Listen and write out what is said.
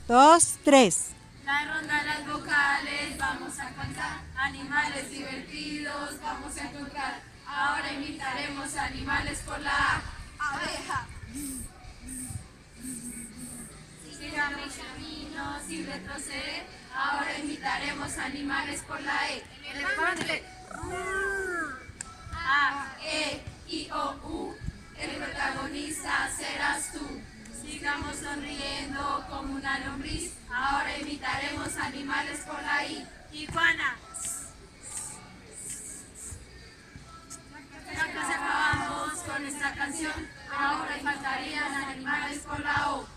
2, 3. La ronda de las vocales, vamos a cantar. Animales divertidos, vamos a encontrar. Ahora imitaremos animales por la A. Abeja. Siga mi camino sin retroceder. Ahora imitaremos animales por la E. Elefante. A, E, I, O, U. El protagonista serás tú. Sigamos sonriendo como una lombriz. Ahora imitaremos animales por la I. Iguana. Ya casi acabamos con esta canción. Ahora faltarían animales por la O.